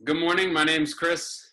Good morning. My name's Chris,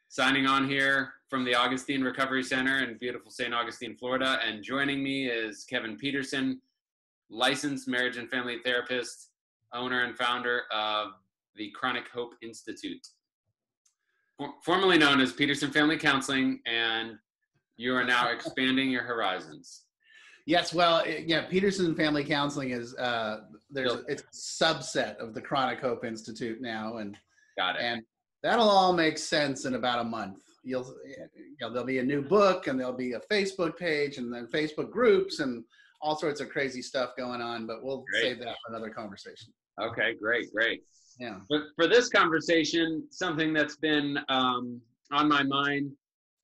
signing on here from the Augustine Recovery Center in beautiful St. Augustine, Florida. And joining me is Kevin Petersen, licensed marriage and family therapist, owner and founder of the Chronic Hope Institute, formerly known as Petersen Family Counseling, and you are now expanding your horizons. Yes, well, yeah, Petersen Family Counseling is it's a subset of the Chronic Hope Institute now, and Got it. and that'll all make sense in about a month. There'll be a new book, and there'll be a Facebook page, and then Facebook groups, and all sorts of crazy stuff going on. But we'll save that for another conversation. Okay, great. Yeah. But for this conversation, something that's been on my mind,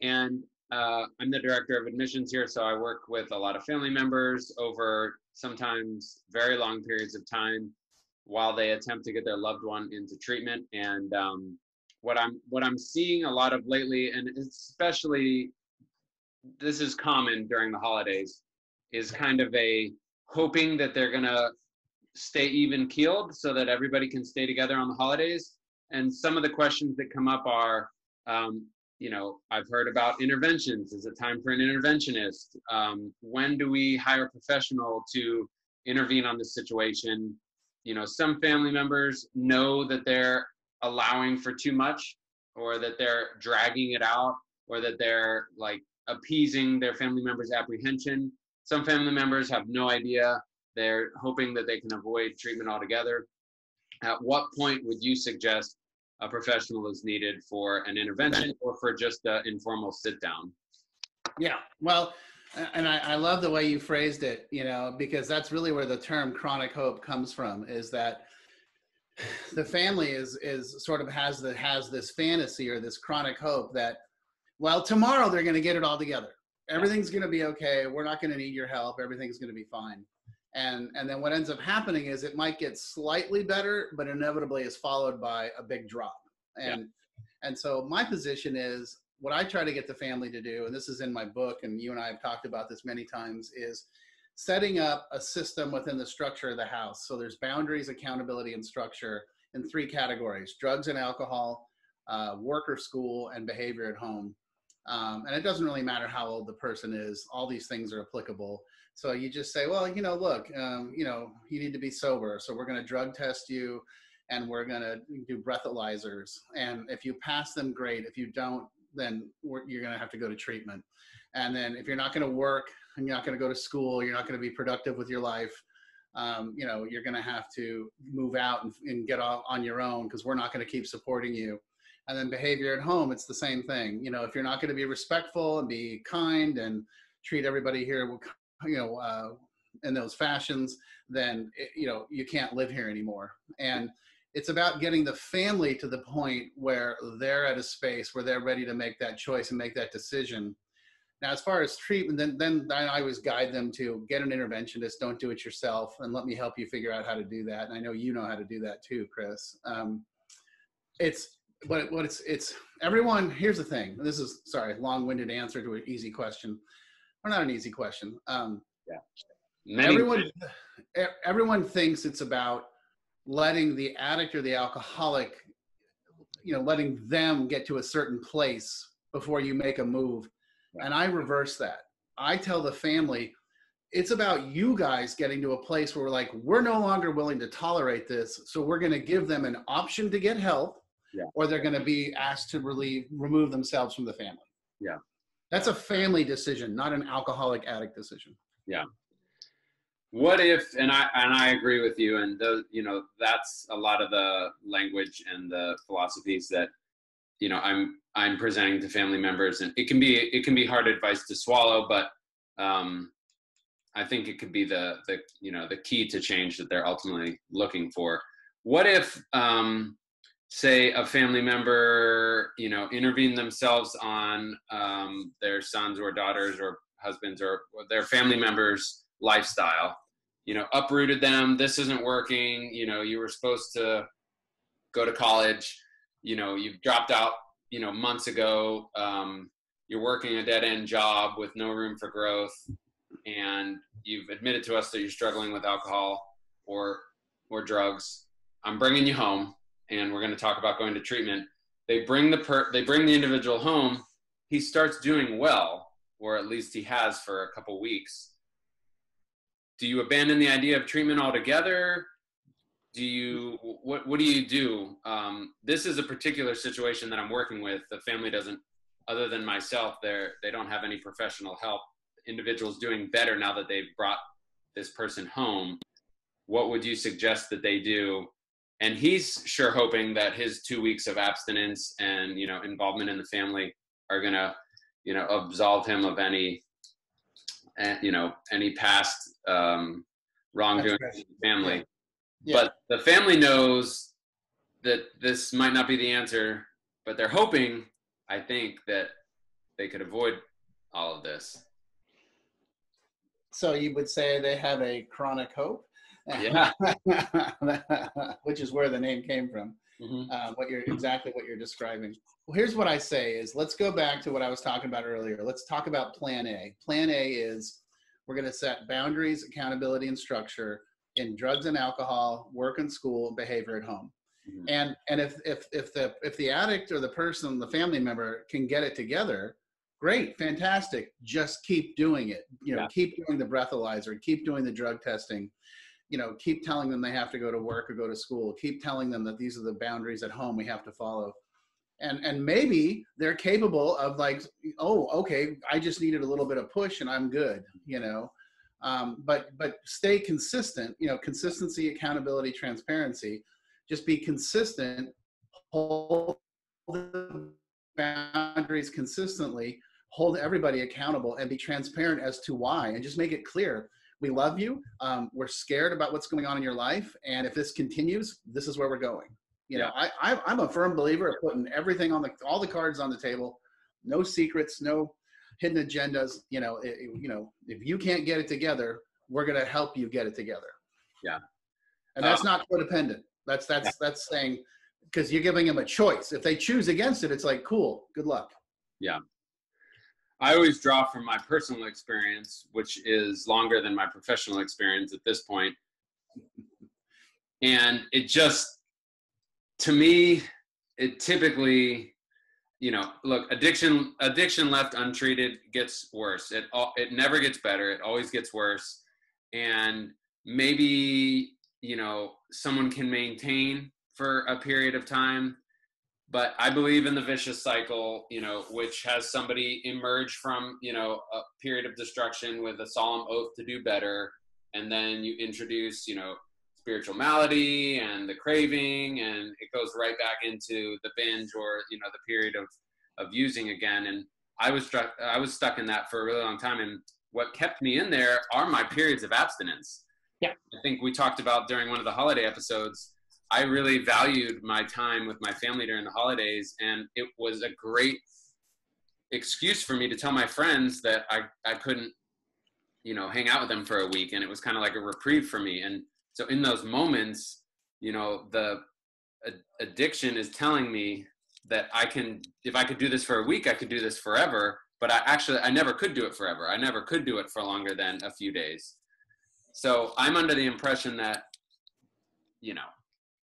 and I'm the director of admissions here, so I work with a lot of family members over sometimes very long periods of time while they attempt to get their loved one into treatment. And what I'm seeing a lot of lately, and especially this is common during the holidays, is kind of a hoping that they're gonna stay even keeled so that everybody can stay together on the holidays. And some of the questions that come up are, I've heard about interventions. Is it time for an interventionist? When do we hire a professional to intervene on the situation? Some family members know that they're allowing for too much, or that they're dragging it out, or that they're like appeasing their family members' apprehension. Some family members have no idea. They're hoping that they can avoid treatment altogether. At what point would you suggest a professional is needed for an intervention or for just an informal sit down? Yeah, well, and I love the way you phrased it, because that's really where the term chronic hope comes from, is that the family is sort of has this fantasy or this chronic hope that, well, tomorrow they're going to get it all together. Everything's going to be okay. We're not going to need your help. Everything's going to be fine. And then what ends up happening is it might get slightly better, but inevitably is followed by a big drop. And so my position is, what I try to get the family to do, and this is in my book, and you and I have talked about this many times, is setting up a system within the structure of the house. So there's boundaries, accountability, and structure in three categories: drugs and alcohol, work or school, and behavior at home. And it doesn't really matter how old the person is. All these things are applicable. So you just say, well, look, you need to be sober. So we're going to drug test you, and we're going to do breathalyzers. And if you pass them, great. If you don't, then you're going to have to go to treatment. And then if you're not going to work and you're not going to go to school, you're not going to be productive with your life, you're going to have to move out and get off on your own, because we're not going to keep supporting you. And then behavior at home, it's the same thing. If you're not going to be respectful and be kind and treat everybody here, in those fashions, then, you can't live here anymore. And it's about getting the family to the point where they're at a space where they're ready to make that choice and make that decision. Now, as far as treatment, then I always guide them to get an interventionist. Don't do it yourself, and let me help you figure out how to do that. And I know you know how to do that too, Chris. It's everyone. Here's the thing. This is, sorry, long-winded answer to an easy question, or not an easy question. Everyone thinks it's about letting the addict or the alcoholic, letting them get to a certain place before you make a move. And I reverse that. I tell the family, it's about you guys getting to a place where we're no longer willing to tolerate this. So we're going to give them an option to get help, or they're going to be asked to remove themselves from the family. Yeah. That's a family decision, not an alcoholic addict decision. Yeah. What if, and I agree with you, and that's a lot of the language and the philosophies that, I'm presenting to family members, and it can be hard advice to swallow, but I think it could be the key to change that they're ultimately looking for. What if, say, a family member, intervened themselves on their sons or daughters or husbands or their family members' lifestyle, uprooted them. This isn't working. You were supposed to go to college. You've dropped out, months ago. You're working a dead-end job with no room for growth, and you've admitted to us that you're struggling with alcohol or drugs. I'm bringing you home. and we're going to talk about going to treatment. They bring the individual home. He starts doing well, or at least he has for a couple weeks. Do you abandon the idea of treatment altogether? What do you do? This is a particular situation that I'm working with. The family doesn't, other than myself, they don't have any professional help. Individuals doing better now that they've brought this person home. What would you suggest that they do? And he's sure hoping that his 2 weeks of abstinence and, involvement in the family are going to, absolve him of any past wrongdoing in the family. Yeah. But the family knows that this might not be the answer, but they're hoping, I think, that they could avoid all of this. So you would say they have a chronic hope? Yeah. Which is where the name came from. Exactly what you're describing. Well, here's what I say is, let's go back to what I was talking about earlier. Let's talk about plan A. Plan A is we're going to set boundaries, accountability, and structure in drugs and alcohol, work and school, behavior at home. And if the addict or the person, the family member can get it together, great, fantastic. Just keep doing it. Keep doing the breathalyzer, keep doing the drug testing. Keep telling them they have to go to work or go to school. Keep telling them that these are the boundaries at home we have to follow. And maybe they're capable of like, oh, okay, I just needed a little bit of push and I'm good, but stay consistent, consistency, accountability, transparency. Just be consistent, hold the boundaries consistently, hold everybody accountable, and be transparent as to why, and just make it clear. We love you. We're scared about what's going on in your life. And if this continues, this is where we're going. I'm a firm believer of putting everything on all the cards on the table, no secrets, no hidden agendas. If you can't get it together, we're going to help you get it together. Yeah. And that's not codependent. That's saying, because you're giving them a choice. If they choose against it, it's like, cool, good luck. Yeah. I always draw from my personal experience, which is longer than my professional experience at this point. And it just, to me, it typically, look, addiction left untreated gets worse. It never gets better. It always gets worse. And maybe, someone can maintain for a period of time. But I believe in the vicious cycle, which has somebody emerge from, a period of destruction with a solemn oath to do better. And then you introduce, spiritual malady and the craving, and it goes right back into the binge or, the period of using again. And I was stuck in that for a really long time. And what kept me in there are my periods of abstinence. Yeah. I think we talked about during one of the holiday episodes, I really valued my time with my family during the holidays, and it was a great excuse for me to tell my friends that I couldn't, hang out with them for a week, and it was kind of like a reprieve for me. And so in those moments, the addiction is telling me that if I could do this for a week, I could do this forever, but I never could do it forever. I never could do it for longer than a few days. So I'm under the impression that,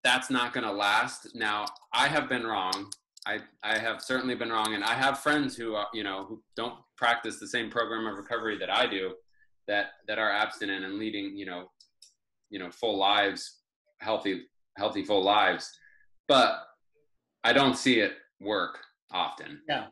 that's not going to last. Now, I have been wrong. I have certainly been wrong. And I have friends who, who don't practice the same program of recovery that I do, that are abstinent and leading, full lives, healthy, full lives. But I don't see it work often. Yeah.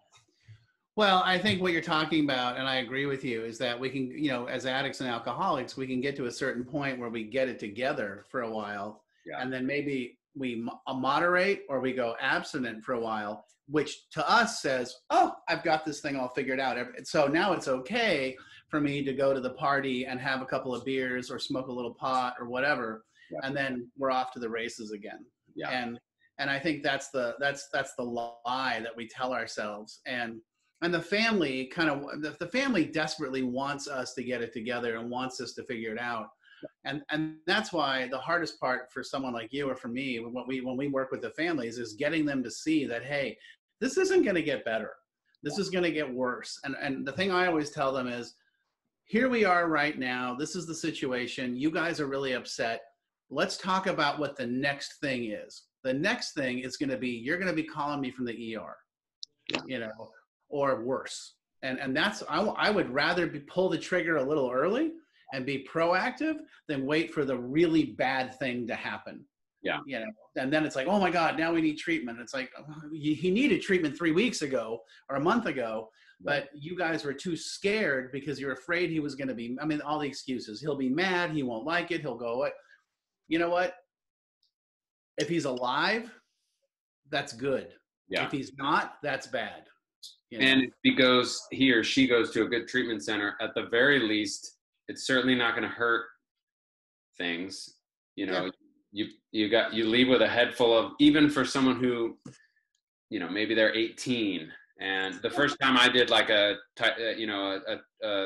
Well, I think what you're talking about, and I agree with you, is that we can, as addicts and alcoholics, we can get to a certain point where we get it together for a while. Yeah. And then maybe we moderate or we go abstinent for a while, which to us says, oh, I've got this thing all figured out. So now it's okay for me to go to the party and have a couple of beers or smoke a little pot or whatever. Yeah. And then we're off to the races again. Yeah. And I think that's the lie that we tell ourselves. And the family the family desperately wants us to get it together and wants us to figure it out. And that's why the hardest part for someone like you or for me, when we work with the families, is getting them to see that, hey, this isn't going to get better. This is going to get worse. And the thing I always tell them is, here we are right now. This is the situation. You guys are really upset. Let's talk about what the next thing is. The next thing is going to be, you're going to be calling me from the ER, you know, or worse. And that's, I would rather pull the trigger a little early and be proactive than wait for the really bad thing to happen. Yeah. You know, and then it's like, oh my God, now we need treatment. It's like, he needed treatment 3 weeks ago or a month ago, but you guys were too scared because you're afraid he was going to be, I mean, all the excuses. He'll be mad. He won't like it. He'll go away. You know what? If he's alive, that's good. Yeah. If he's not, that's bad. You know? And if he or she goes to a good treatment center, at the very least, it's certainly not going to hurt things. You know, you leave with a head full of, even for someone who, you know, maybe they're 18. And the first time I did like a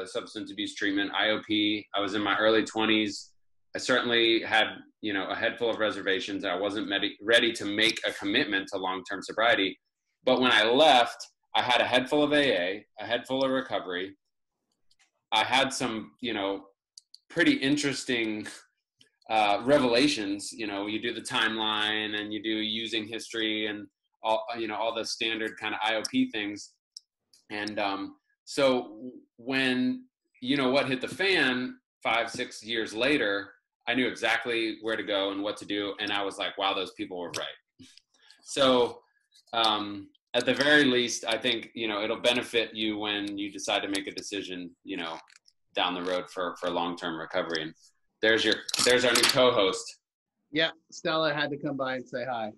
substance abuse treatment, IOP, I was in my early 20s. I certainly had, you know, a head full of reservations. I wasn't ready to make a commitment to long-term sobriety. But when I left, I had a head full of AA, a head full of recovery. I had some, you know, pretty interesting revelations. You know, you do the timeline and you do using history and all, you know, all the standard kind of IOP things. And so when, you know, what hit the fan 5-6 years later, I knew exactly where to go and what to do. And I was like, wow, those people were right. So at the very least, I think, you know, it'll benefit you when you decide to make a decision, you know, down the road for long-term recovery. And there's our new co-host. Yeah, Stella had to come by and say hi.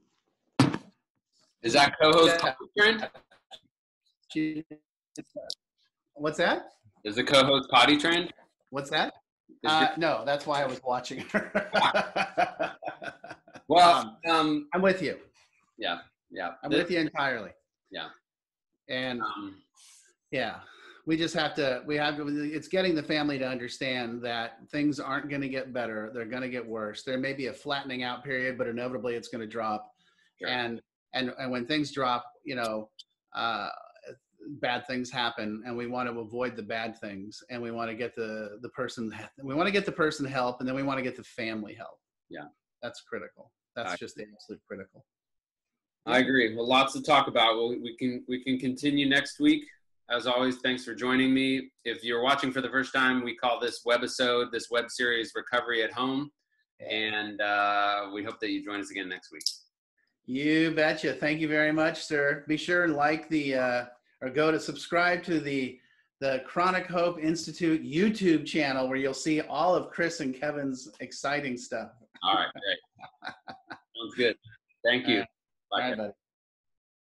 Is that co-host potty trained? What's that? Is the co-host potty trained? What's that? No, that's why I was watching her. Well, I'm with you. Yeah. I'm with you entirely. Yeah. And yeah, we just have to, it's getting the family to understand that things aren't going to get better. They're going to get worse. There may be a flattening out period, but inevitably it's going to drop. Sure. And when things drop, you know, bad things happen, and we want to avoid the bad things, and we want to get the person help, and then we want to get the family help. Yeah. That's critical. That's just absolute critical. I agree. Well, lots to talk about. Well, we can continue next week. As always, thanks for joining me. If you're watching for the first time, we call this webisode, this web series, Recovery at Home. And we hope that you join us again next week. You betcha. Thank you very much, sir. Be sure and like or go to subscribe to the Chronic Hope Institute YouTube channel, where you'll see all of Chris and Kevin's exciting stuff. All right, great. Sounds good. Thank you. Bye, all right, buddy.